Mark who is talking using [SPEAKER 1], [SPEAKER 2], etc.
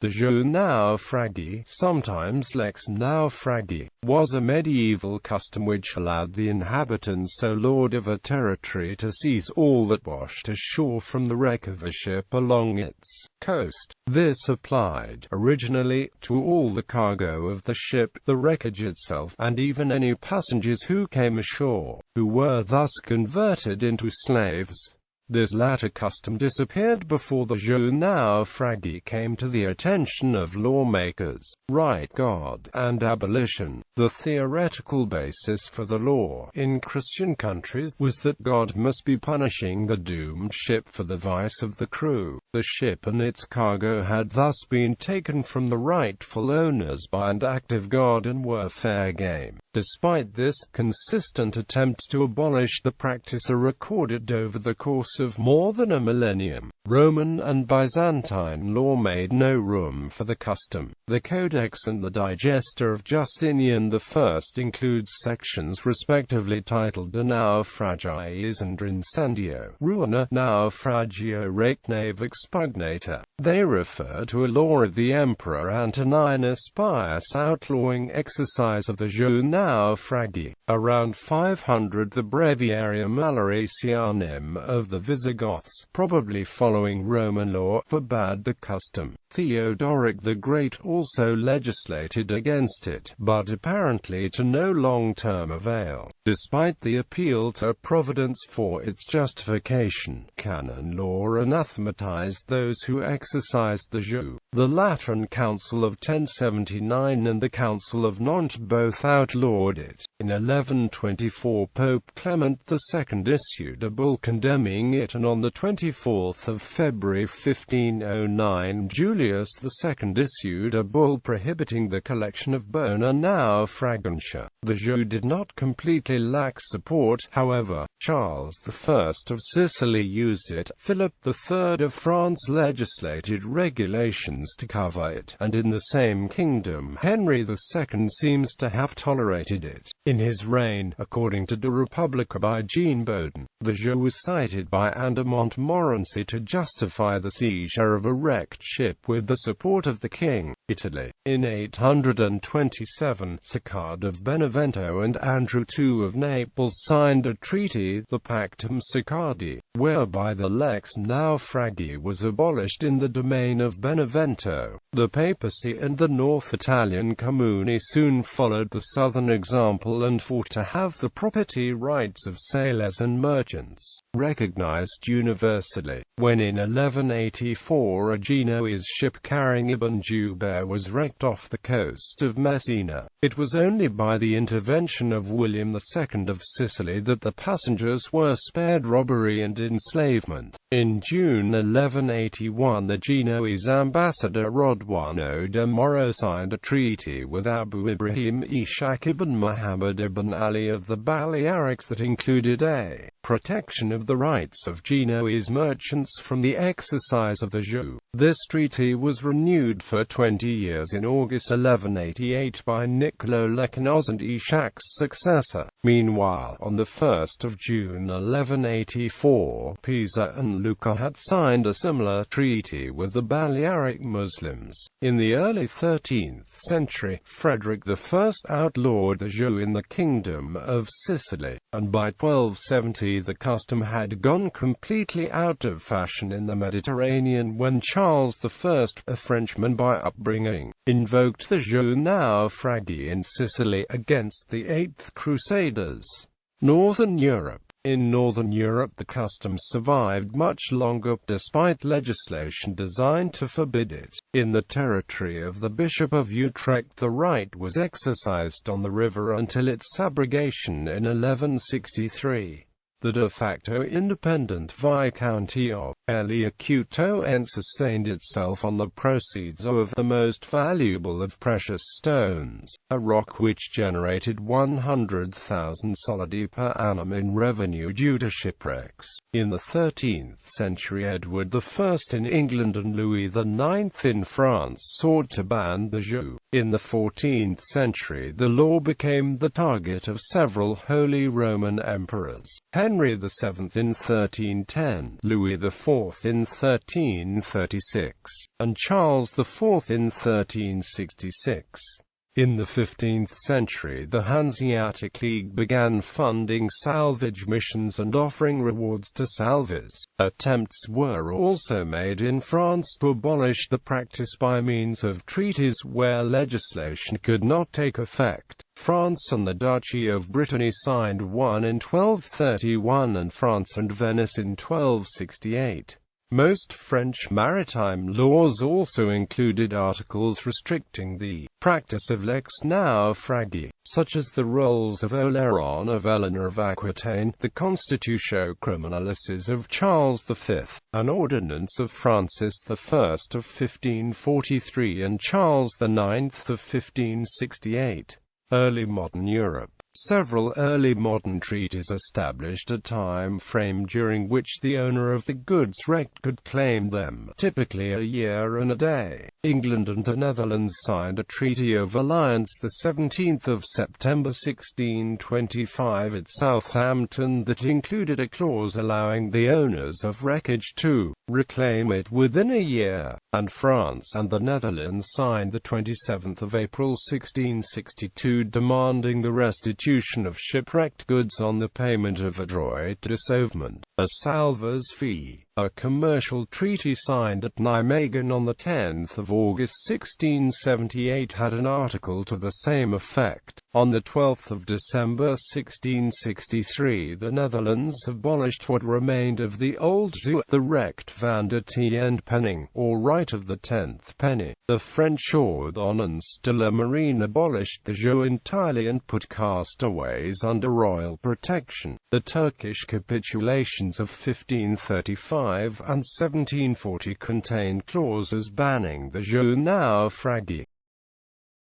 [SPEAKER 1] The jeu naufragii, sometimes lex naufragii, was a medieval custom which allowed the inhabitants or lord of a territory to seize all that washed ashore from the wreck of a ship along its coast. This applied, originally, to all the cargo of the ship, the wreckage itself, and even any passengers who came ashore, who were thus converted into slaves. This latter custom disappeared before the jeu naufragii came to the attention of lawmakers. Right God and abolition. The theoretical basis for the law in Christian countries was that God must be punishing the doomed ship for the vice of the crew. The ship and its cargo had thus been taken from the rightful owners by an act of God and were fair game. Despite this, consistent attempts to abolish the practice are recorded over the course of more than a millennium. Roman and Byzantine law made no room for the custom. The Codex and the Digester of Justinian I includes sections respectively titled De naufragiis and Incendio, Ruina, Naufragio rec nave expugnata. They refer to a law of the Emperor Antoninus Pius outlawing exercise of the jeu naufragii. Around 500 the Breviarium Malericianum of the Visigoths, probably following Roman law, forbade the custom. Theodoric the Great also legislated against it, but apparently to no long-term avail. Despite the appeal to Providence for its justification, canon law anathematized those who exercised the jeu. The Lateran Council of 1079 and the Council of Nantes both outlawed it. In 1124 Pope Clement II issued a bull condemning it, and on 24 February 1509 Julius II issued a bull prohibiting the collection of bona naufragantia. The jeu did not completely lack support, however. Charles I of Sicily used it, Philip III of France legislated regulations to cover it, and in the same kingdom Henry II seems to have tolerated it. In his reign, according to De Republica by Jean Bodin, the jeu was cited by Anne de Montmorency to justify the seizure of a wrecked ship with the support of the king. Italy. In 827, Sicard of Benevento and Andrew II of Naples signed a treaty, the Pactum Sicardi, whereby the lex naufragii was abolished in the domain of Benevento. The papacy and the North Italian Comuni soon followed the southern example and fought to have the property rights of sailors and merchants recognized universally. When in 1184 a Genoese ship carrying Ibn Jubair was wrecked off the coast of Messina, it was only by the intervention of William II of Sicily that the passengers were spared robbery and enslavement. In June 1181 the Genoese ambassador Roduano de Moro signed a treaty with Abu Ibrahim Ishaq ibn Muhammad ibn Ali of the Balearics that included a protection of the rights of Genoese merchants from the exercise of the jeu. This treaty was renewed for 20 years in August 1188 by Niccolo Leccanos and Ishaq's successor. Meanwhile, on the 1st of June 1184, Pisa and Lucca had signed a similar treaty with the Balearic Muslims. In the early 13th century, Frederick I outlawed the jeu in the Kingdom of Sicily, and by 1270 the custom had gone completely out of fashion in the Mediterranean when Charles I, a Frenchman by upbringing, invoked the jeu naufragii in Sicily against the Eighth Crusaders. Northern Europe. In Northern Europe the custom survived much longer, despite legislation designed to forbid it. In the territory of the Bishop of Utrecht the right was exercised on the river until its abrogation in 1163. The de facto independent Viscounty of Leocuto sustained itself on the proceeds of the most valuable of precious stones, a rock which generated 100,000 solidi per annum in revenue due to shipwrecks. In the 13th century Edward I in England and Louis IX in France sought to ban the jeu. In the 14th century the law became the target of several Holy Roman emperors. Henry VII in 1310, Louis IV in 1336, and Charles IV in 1366. In the 15th century, the Hanseatic League began funding salvage missions and offering rewards to salvors. Attempts were also made in France to abolish the practice by means of treaties where legislation could not take effect. France and the Duchy of Brittany signed one in 1231 and France and Venice in 1268. Most French maritime laws also included articles restricting the practice of lex naufragii, such as the rolls of Oleron of Eleanor of Aquitaine, the Constitutio Criminalicis of Charles V, an ordinance of Francis I of 1543 and Charles IX of 1568. Early modern Europe. Several early modern treaties established a time frame during which the owner of the goods wrecked could claim them, typically a year and a day. England and the Netherlands signed a treaty of alliance the 17th of September 1625 at Southampton that included a clause allowing the owners of wreckage to reclaim it within a year, and France and the Netherlands signed the 27th of April 1662 demanding the restitution of shipwrecked goods on the payment of a droit de sauvement, a salvor's fee. A commercial treaty signed at Nijmegen on 10 August 1678 had an article to the same effect. On 12 December 1663 the Netherlands abolished what remained of the old droit, the recht van de tiende penning, or right of the 10th penny. The French Ordonnance de la Marine abolished the droit entirely and put castaways under royal protection. The Turkish capitulations of 1535 and 1740 contained clauses banning the jeu naufragii.